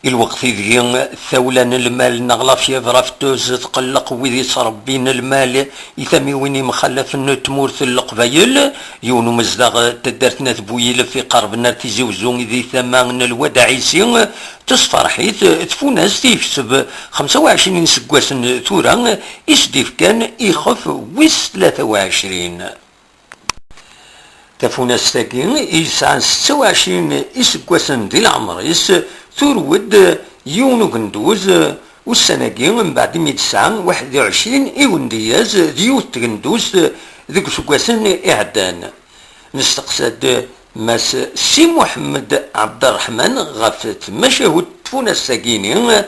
الوقت ذي ثولان المال نغلا في فرافتوز تقلق وذي صربين المال يثمي ويني مخلف تمورث القبايل يونو مزدغ تدرتنا ثبويل في قربنا تيزوزون ذي ثمان الودع عيسي تصفر حيث ثفوناس تيفسب 25 سكواس ثورا يسديف كان يخف ويس 23 تفوناس تاكين يسعى 26 سكواس ذي العمر ثورود يونو قندوز والسناكي من بعد 1921 إيوندياز ديوث تقندوز ذيك سكواسن إعدان نستقصد ماس سي محمد عبد الرحمن غافت مشاهد تفونا الساكيني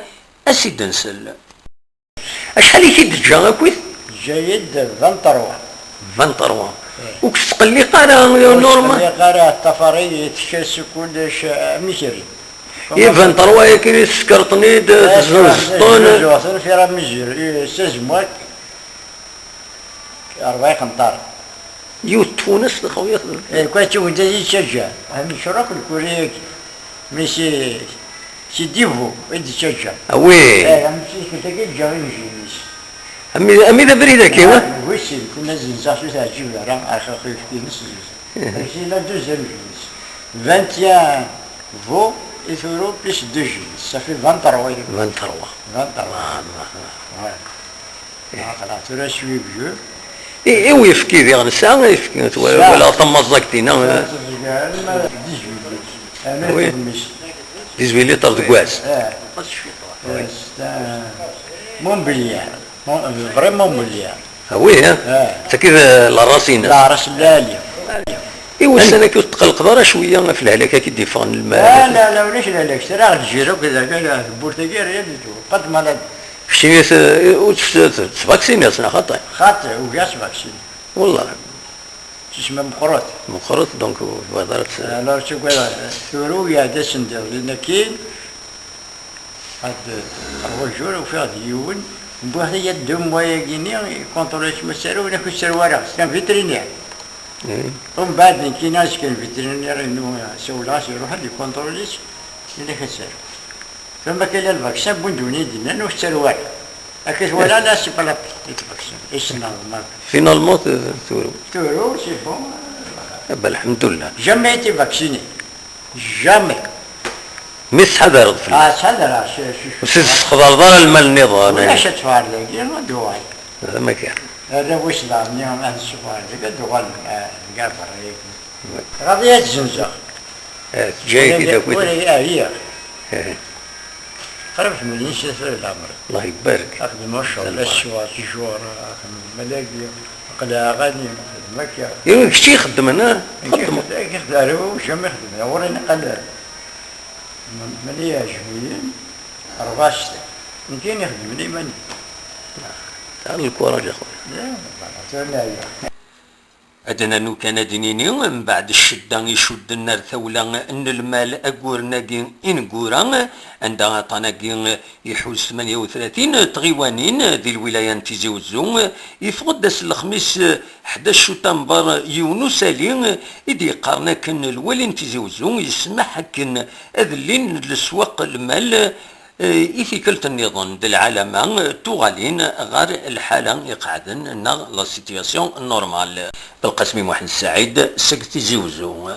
أسيد نسل أشحال يكيد جا أكويت؟ جيد 23 وكش تقلي قارا نورمال؟ تقلي قارا التفاري تشاس كلش ميسري إيه 23 ياكي سكرتني زوزطون في راه مزير سزموات 40 قنطار يوت تونس خويا كنت وانت تشجع هم شراك الكوريك ماشي سي ديفو ودي تشجع وي ماشي كنت كتجا يجينيش أمي ذا بريدة كيما ويسي كنا زنزا شو تاجيو راه اخر خيف في نص ماشي لا دوزيام جينيس 21 فو et euros plus 2 G, ça fait 23 euros. 23. 23. Ouais. خلاص ترى شوي بيو. إيه ويفكي في غنسا يفكي ولا طمزقتينا. 18. وي. 18 لتر د كواس. مونبليار. فريمون مونبليار. وي ها. كيف لا راسينا. لا راس لالي. ايوا السنه كي تقلق برا شويه في الهلاكه كي ديفون الماء لا ولاش الهلاك راه الجيرو كذا قال البرتقال هي اللي قد ما شتي تفاكسيني اصلا خاطر وجاس فاكسين والله تسمى مخرط دونك هضرت لا شو قال ثورو يا دسندر لان كاين هاد اول جور وفي ديون وبواحد يدهم وياكيني كونتروليش مسارو ولا كسر كان فيترينير ومن بعد كي ناس كان فيترينير انه سولاش يروح اللي كونتروليش اللي خسر ثم كاين الفاكسين بندوني دينا انه السروال هكا ولا لا سي با لا الفاكسين ايش نورمال فينالمون تورو سي بون الحمد لله جامي تي فاكسيني جامي مس حذر حذر شو خضر ضل المال النظام علاش تفعل لك دواي هذا ما كان هذا واش ضامني عن السفار لك دوال كاع بريك غادي تزنزق جاي كذا كذا هي قربت من في العمر الله يبارك اخدم الشغل الشوار تجور ملاقي قلا غادي مكه يا كشتي يخدم انا يخدم هو جامي يخدم وريني قال مليا جويين 4 سنين يمكن يخدم لي ماني تعال الكوراج اخويا لا أدنى نو كان دينيني من بعد الشدة يشد النار ثولة أن المال أقور ناقي إنقورا عندها طناقي يحوز 38 تغيوانين ذي الولاية تيزي وزون يفقد الخميس 11 شتنبر يونس سالين إدي قارنا كان الولي تيزي وزون يسمح كان أذلين لسواق المال إثيكلت النظام ديال العالم توغالين غير الحالة يقعدن لا سيتياسيون نورمال بالقسم محمد السعيد سكتي زيوزو